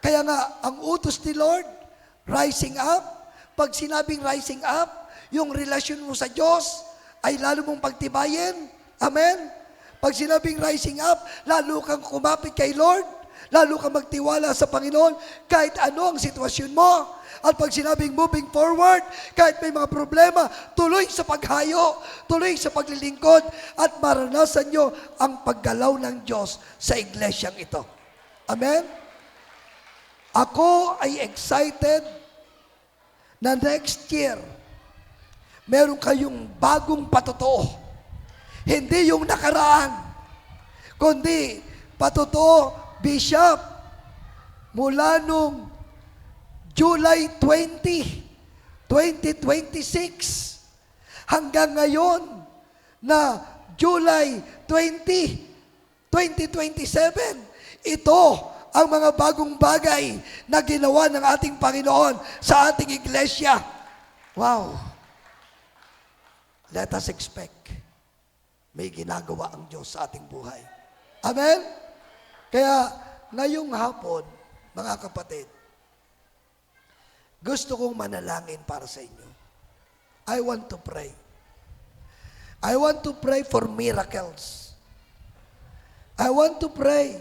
Kaya nga, ang utos ni Lord, rising up. Pag sinabing rising up, yung relasyon mo sa Diyos ay lalo mong pagtibayin. Amen? Pag sinabing rising up, lalo kang kumapit kay Lord, lalo kang magtiwala sa Panginoon, kahit ano ang sitwasyon mo. At pag sinabing moving forward, kahit may mga problema, tuloy sa paghayo, tuloy sa paglilingkod, at maranasan nyo ang paggalaw ng Diyos sa iglesyang ito. Amen? Ako ay excited na next year, meron kayong bagong patotoo. Hindi yung nakaraan, kundi patotoo, Bishop, mula nung July 20, 2026, hanggang ngayon na July 20, 2027, ito ang mga bagong bagay na ginawa ng ating Panginoon sa ating iglesia. Wow! Let us expect may ginagawa ang Diyos sa ating buhay. Amen? Kaya ngayong hapon, mga kapatid, gusto kong manalangin para sa inyo. I want to pray. I want to pray for miracles. I want to pray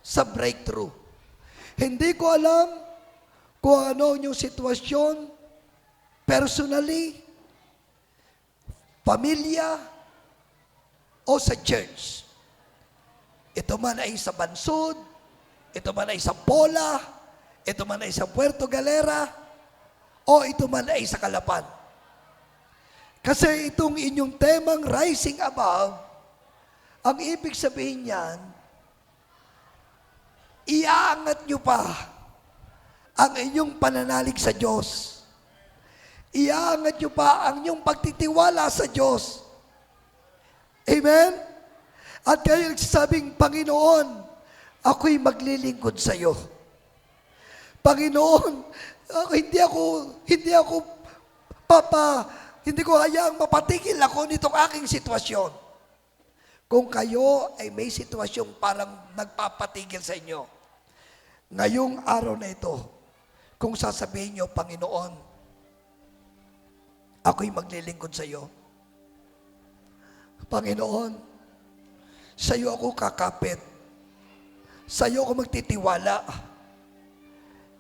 sa breakthrough. Hindi ko alam kung ano yung sitwasyon, personally, pamilya, o sa church. Ito man ay sa Bansod, ito man ay sa Pola, ito man ay sa Puerto Galera, o ito man ay sa Calapan. Kasi itong inyong temang rising above, ang ibig sabihin niyan, iaangat nyo pa ang inyong pananalig sa Diyos. Iaangat nyo pa ang inyong pagtitiwala sa Diyos. Amen? At kayo nagsasabing, Panginoon, ako'y maglilingkod sa iyo. Panginoon, hindi ko hayaang mapatigil ako nitong aking sitwasyon. Kung kayo ay may sitwasyong parang nagpapatigil sa inyo, ngayong araw na ito, kung sasabihin nyo, Panginoon, ako'y maglilingkod sa iyo. Panginoon, sa iyo ako kakapit. Sa iyo ako magtitiwala.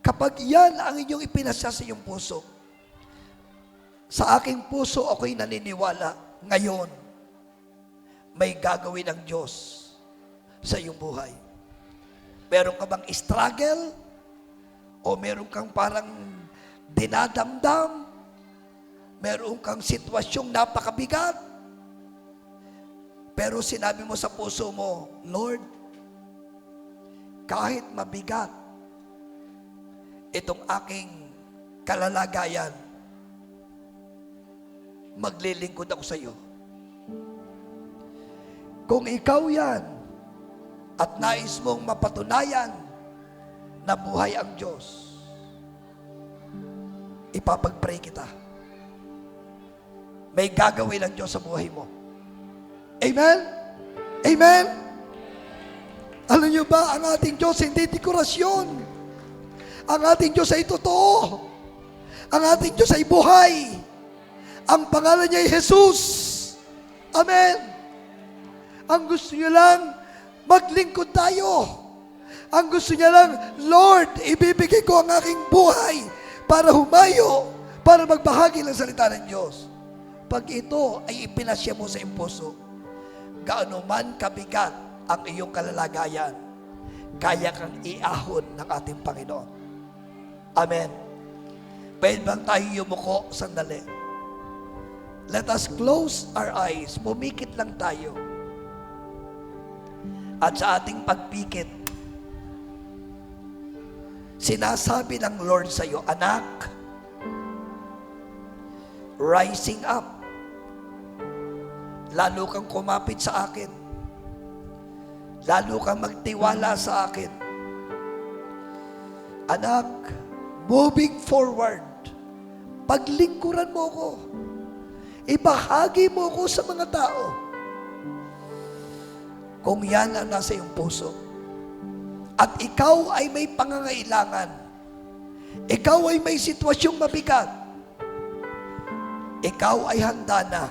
Kapag yan ang inyong ipinasya sa iyong puso, sa aking puso ako'y naniniwala, ngayon, may gagawin ang Diyos sa iyong buhay. Meron ka bang struggle? O meron kang parang dinadamdam? Meron kang sitwasyong napakabigat? Pero sinabi mo sa puso mo, Lord, kahit mabigat itong aking kalalagayan, maglilingkod ako sa iyo. Kung ikaw yan at nais mong mapatunayan na buhay ang Diyos, ipapag-pray kita. May gagawin ang Diyos sa buhay mo. Amen? Amen? Alam niyo ba, ang ating Diyos hindi dekorasyon. Ang ating Diyos ay totoo. Ang ating Diyos ay buhay. Ang pangalan niya ay Jesus. Amen? Ang gusto niya lang, maglingkod tayo. Ang gusto niya lang, Lord, ibibigay ko ang aking buhay para humayo, para magbahagi ng salita ng Diyos. Pag ito ay ipinasya mo sa iyong puso, gaano man kabigat ang iyong kalalagayan, kaya kang iahon ng ating Panginoon. Amen. Pwede bang tayo yumuko sandali? Let us close our eyes. Pumikit lang tayo. At sa ating pagpikit, sinasabi ng Lord sa iyo, anak, rising up. Lalo kang kumapit sa akin. lalo kang magtiwala sa akin. Anak, moving forward, paglingkuran mo ko. Ibahagi mo ko sa mga tao. Kung yan ang nasa iyong puso, at ikaw ay may pangangailangan, ikaw ay may sitwasyong mabigat, ikaw ay handa na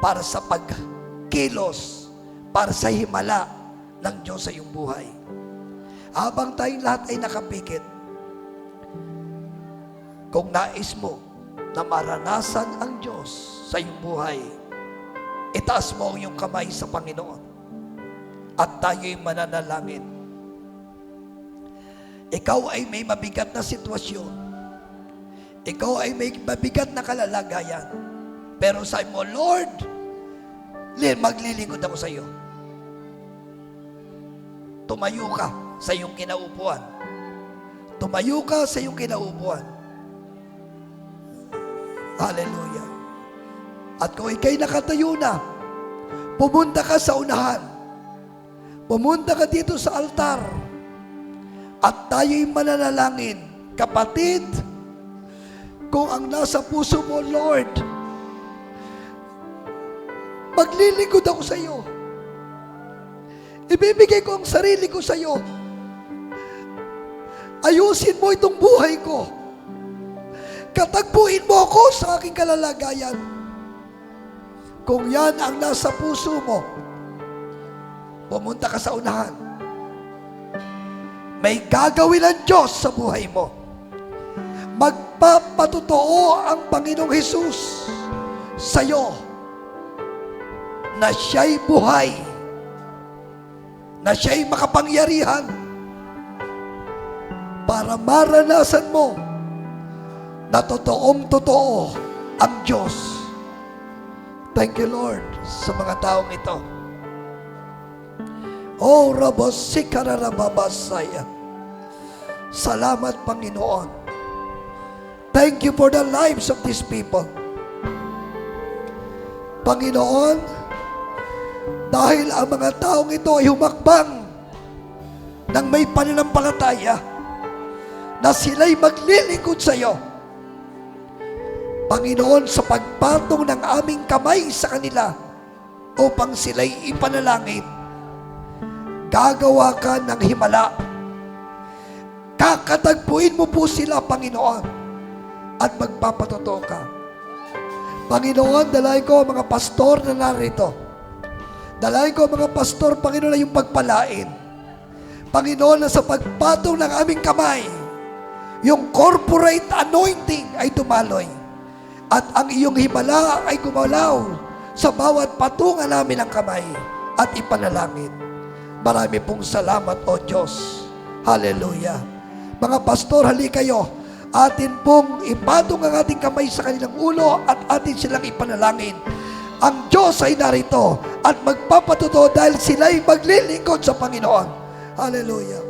para sa pagkilos, para sa himala ng Diyos sa iyong buhay. Habang tayong lahat ay nakapikit, kung nais mo na maranasan ang Diyos sa iyong buhay, itaas mo ang iyong kamay sa Panginoon at tayo'y mananalangin. Ikaw ay may mabigat na sitwasyon. Ikaw ay may mabigat na kalalagayan. Pero sabi mo, Lord, maglilingkod ako sa iyo. Tumayo ka sa iyong kinaupuan. Tumayo ka sa iyong kinaupuan. Hallelujah. At kung ikay nakatayo na, pumunta ka sa unahan. Pumunta ka dito sa altar. At tayo'y mananalangin. Kapatid, kung ang nasa puso mo, Lord, maglilingkod ako sa iyo. Ibibigay ko ang sarili ko sa iyo. Ayusin mo itong buhay ko. Katagpuin mo ako sa aking kalalagayan. Kung yan ang nasa puso mo, pumunta ka sa unahan. May gagawin ang Diyos sa buhay mo. Magpapatotoo ang Panginoong Hesus sa iyo na siya'y buhay, na siya'y makapangyarihan para maranasan mo na totoong-totoo ang Diyos. Thank you, Lord, sa mga taong ito. Oh, Rabosikara-Rababasaya. Salamat, Panginoon. Thank you for the lives of these people. Panginoon, dahil ang mga taong ito ay humakbang ng may pananampalataya na sila'y maglilingkod sa iyo. Panginoon, sa pagpatong ng aming kamay sa kanila upang sila'y ipanalangin, gagawa ka ng himala. Kakatagpuin mo po sila, Panginoon, at magpapatotoo ka. Panginoon, dalayan ko ang mga pastor na narito. Dalayan ko ang mga pastor, Panginoon, na yung pagpalain. Panginoon, na sa pagpatong ng aming kamay, yung corporate anointing ay tumaloy. At ang iyong himala ay gumalaw sa bawat patungan namin ng kamay at ipanalangin. Marami pong salamat, O Diyos. Hallelujah. Mga pastor, hali kayo. Atin pong ipatong ang ating kamay sa kanilang ulo at atin silang ipanalangin. Ang Diyos ay narito at magpapatotoo dahil sila'y maglilingkod sa Panginoon. Hallelujah.